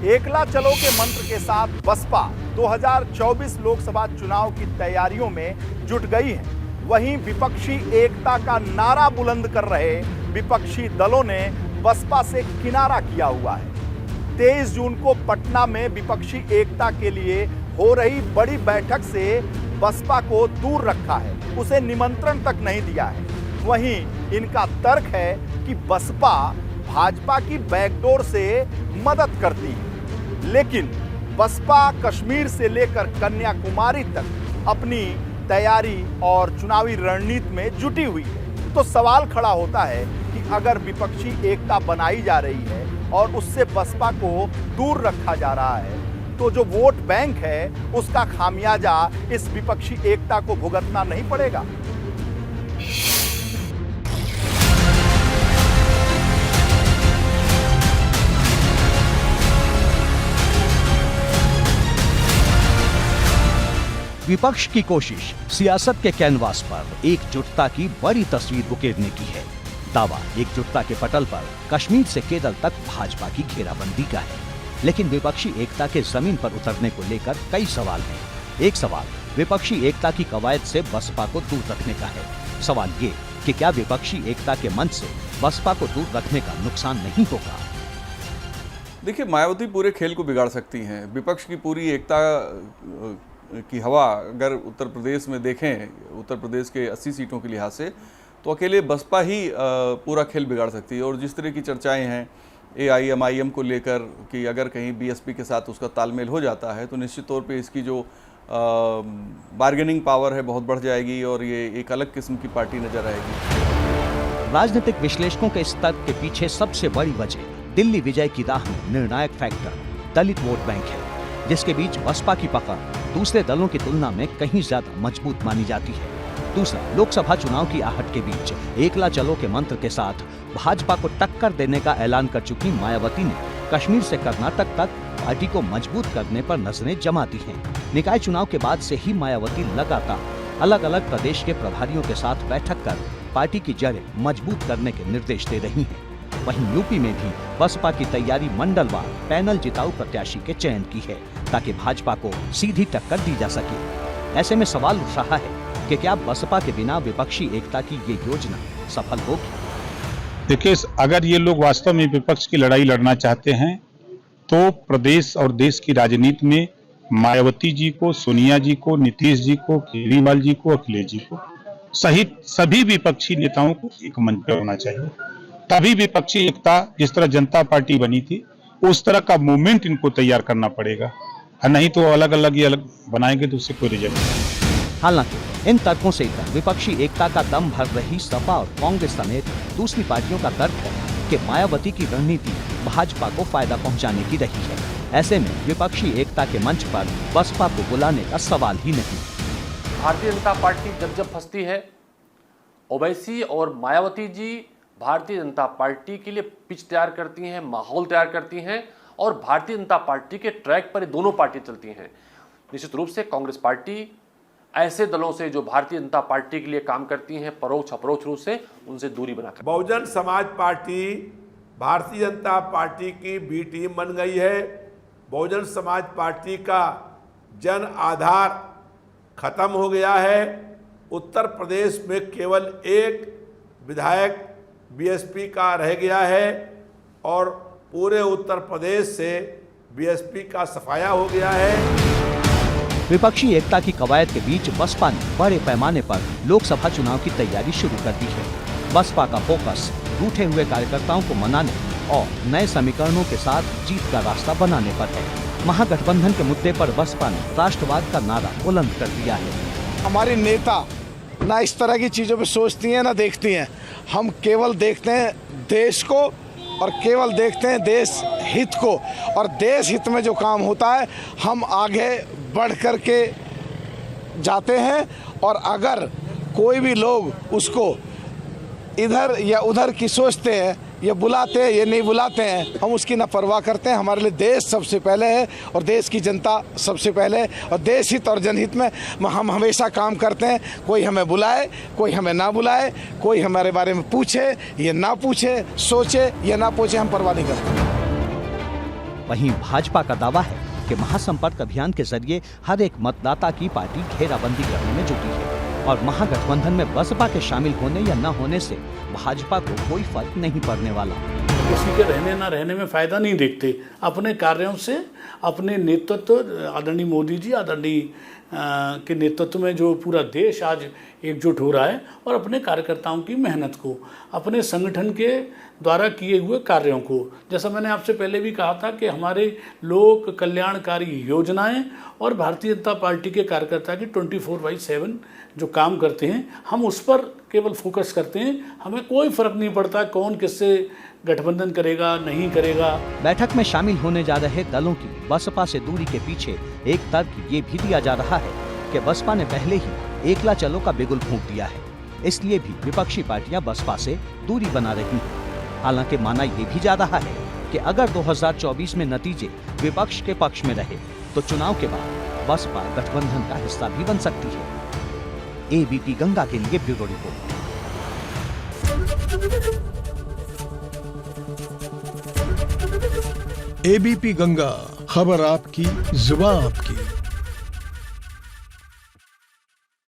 एकला चलो के मंत्र के साथ बसपा 2024 लोकसभा चुनाव की तैयारियों में जुट गई है। वहीं विपक्षी एकता का नारा बुलंद कर रहे विपक्षी दलों ने बसपा से किनारा किया हुआ है। 23 जून को पटना में विपक्षी एकता के लिए हो रही बड़ी बैठक से बसपा को दूर रखा है, उसे निमंत्रण तक नहीं दिया है। वहीं इनका तर्क है कि बसपा भाजपा की बैकडोर से मदद करती है, लेकिन बसपा कश्मीर से लेकर कन्याकुमारी तक अपनी तैयारी और चुनावी रणनीति में जुटी हुई है। तो सवाल खड़ा होता है कि अगर विपक्षी एकता बनाई जा रही है और उससे बसपा को दूर रखा जा रहा है, तो जो वोट बैंक है उसका खामियाजा इस विपक्षी एकता को भुगतना नहीं पड़ेगा। विपक्ष की कोशिश सियासत के कैनवास पर एकजुटता की बड़ी तस्वीर उकेरने की है। दावा एकजुटता के पटल पर कश्मीर से केरल तक भाजपा की घेराबंदी का है, लेकिन विपक्षी एकता के जमीन पर उतरने को लेकर कई सवाल हैं। एक सवाल विपक्षी एकता की कवायद से बसपा को दूर रखने का है। सवाल ये कि क्या विपक्षी एकता के मंच से बसपा को दूर रखने का नुकसान नहीं होगा। देखिए, मायावती पूरे खेल को बिगाड़ सकती हैं। विपक्ष की पूरी एकता की हवा अगर उत्तर प्रदेश में देखें, उत्तर प्रदेश के 80 सीटों के लिहाज से, तो अकेले बसपा ही पूरा खेल बिगाड़ सकती है। और जिस तरह की चर्चाएं हैं AIMIM को लेकर कि अगर कहीं BSP के साथ उसका तालमेल हो जाता है तो निश्चित तौर पे इसकी जो बार्गेनिंग पावर है बहुत बढ़ जाएगी और ये एक अलग किस्म की पार्टी नजर आएगी। राजनीतिक विश्लेषकों के इस तर्क के पीछे सबसे बड़ी वजह दिल्ली विजय की राह में निर्णायक फैक्टर दलित वोट बैंक है, जिसके बीच बसपा की पकड़ दूसरे दलों की तुलना में कहीं ज्यादा मजबूत मानी जाती है। दूसरा, लोकसभा चुनाव की आहट के बीच एकला चलो के मंत्र के साथ भाजपा को टक्कर देने का ऐलान कर चुकी मायावती ने कश्मीर से कर्नाटक तक पार्टी को मजबूत करने पर नजरें जमा दी हैं। निकाय चुनाव के बाद से ही मायावती लगातार अलग अलग प्रदेश के प्रभारियों के साथ बैठक कर पार्टी की जड़ें मजबूत करने के निर्देश दे रही हैं। वहीं यूपी में भी बसपा की तैयारी मंडलवार पैनल जिताऊ प्रत्याशी के चयन की है, ताकि भाजपा को सीधी टक्कर दी जा सके। ऐसे में सवाल उठ रहा है कि क्या बसपा के बिना विपक्षी एकता की ये योजना सफल होगी। देखिए, अगर ये लोग वास्तव में विपक्ष की लड़ाई लड़ना चाहते हैं तो प्रदेश और देश की राजनीति में मायावती जी को, सोनिया जी को, नीतीश जी को, केजरीवाल जी को, अखिलेश जी को सहित सभी विपक्षी नेताओं को एक मंच पर होना चाहिए। तभी विपक्षी एकता, जिस तरह जनता पार्टी बनी थी उस तरह का मूवमेंट इनको तैयार करना पड़ेगा, नहीं तो अलग अलग बनाएंगे तो उससे कोई रिजल्ट नहीं। हालांकि इन तर्कों से इधर विपक्षी एकता का दम भर रही सपा और कांग्रेस समेत दूसरी पार्टियों का तर्क है कि मायावती की रणनीति भाजपा को फायदा पहुंचाने की रही है। ऐसे में विपक्षी एकता के मंच पर बसपा को बुलाने का सवाल ही नहीं। भारतीय जनता पार्टी जब फंसती है, ओवैसी और मायावती जी भारतीय जनता पार्टी के लिए पिच तैयार करती हैं, माहौल तैयार करती हैं और भारतीय जनता पार्टी के ट्रैक पर दोनों पार्टी चलती हैं। निश्चित रूप से कांग्रेस पार्टी ऐसे दलों से जो भारतीय जनता पार्टी के लिए काम करती हैं, परोक्ष अपरोक्ष रूप से उनसे दूरी बनाकर। बहुजन समाज पार्टी भारतीय जनता पार्टी की बी टीम बन गई है। बहुजन समाज पार्टी का जन आधार खत्म हो गया है। उत्तर प्रदेश में केवल एक विधायक BSP का रह गया है और पूरे उत्तर प्रदेश से BSP का सफाया हो गया है। विपक्षी एकता की कवायद के बीच बसपा ने बड़े पैमाने पर लोकसभा चुनाव की तैयारी शुरू कर दी है। बसपा का फोकस रूठे हुए कार्यकर्ताओं को मनाने और नए समीकरणों के साथ जीत का रास्ता बनाने पर है। महागठबंधन के मुद्दे पर बसपा ने राष्ट्रवाद का नारा बुलंद कर दिया है। हमारे नेता ना इस तरह की चीज़ों पे सोचती हैं ना देखती हैं। हम केवल देखते हैं देश को और केवल देखते हैं देश हित को, और देश हित में जो काम होता है हम आगे बढ़ कर के जाते हैं। और अगर कोई भी लोग उसको इधर या उधर की सोचते हैं, ये बुलाते हैं ये नहीं बुलाते हैं, हम उसकी ना परवाह करते हैं। हमारे लिए देश सबसे पहले है और देश की जनता सबसे पहले है, और देश हित और जनहित में हम हमेशा काम करते हैं। कोई हमें बुलाए, कोई हमें ना बुलाए, कोई हमारे बारे में पूछे या ना पूछे, सोचे या ना पूछे, हम परवाह नहीं करते। वहीं भाजपा का दावा है कि महासंपर्क अभियान के जरिए हर एक मतदाता की पार्टी घेराबंदी करने में जुटी है और महागठबंधन में बसपा के शामिल होने या न होने से भाजपा को कोई फर्क नहीं पड़ने वाला। किसी के रहने ना रहने में फायदा नहीं देखते, अपने कार्यों से अपने नेतृत्व आदरणीय मोदी जी आदरणीय के नेतृत्व में जो पूरा देश आज एकजुट हो रहा है और अपने कार्यकर्ताओं की मेहनत को, अपने संगठन के द्वारा किए हुए कार्यों को, जैसा मैंने आपसे पहले भी कहा था कि हमारे लोक कल्याणकारी योजनाएं और भारतीय जनता पार्टी के कार्यकर्ता की 24/7 जो काम करते हैं, हम उस पर केवल फोकस करते हैं। हमें कोई फर्क नहीं पड़ता कौन किससे गठबंधन करेगा नहीं करेगा। बैठक में शामिल होने जा रहे दलों की बसपा से दूरी के पीछे एक तर्क ये भी दिया जा रहा है कि बसपा ने पहले ही एकला चलो का बिगुल फूंक दिया है, इसलिए भी विपक्षी पार्टियां बसपा से दूरी बना रही हैं। हालांकि माना ये भी जा रहा है कि अगर 2024 में नतीजे विपक्ष के पक्ष में रहे तो चुनाव के बाद बसपा गठबंधन का हिस्सा भी बन सकती है। एबीपी गंगा के लिए ब्यूरो रिपोर्ट। एबीपी गंगा, खबर आपकी, जुबान आपकी।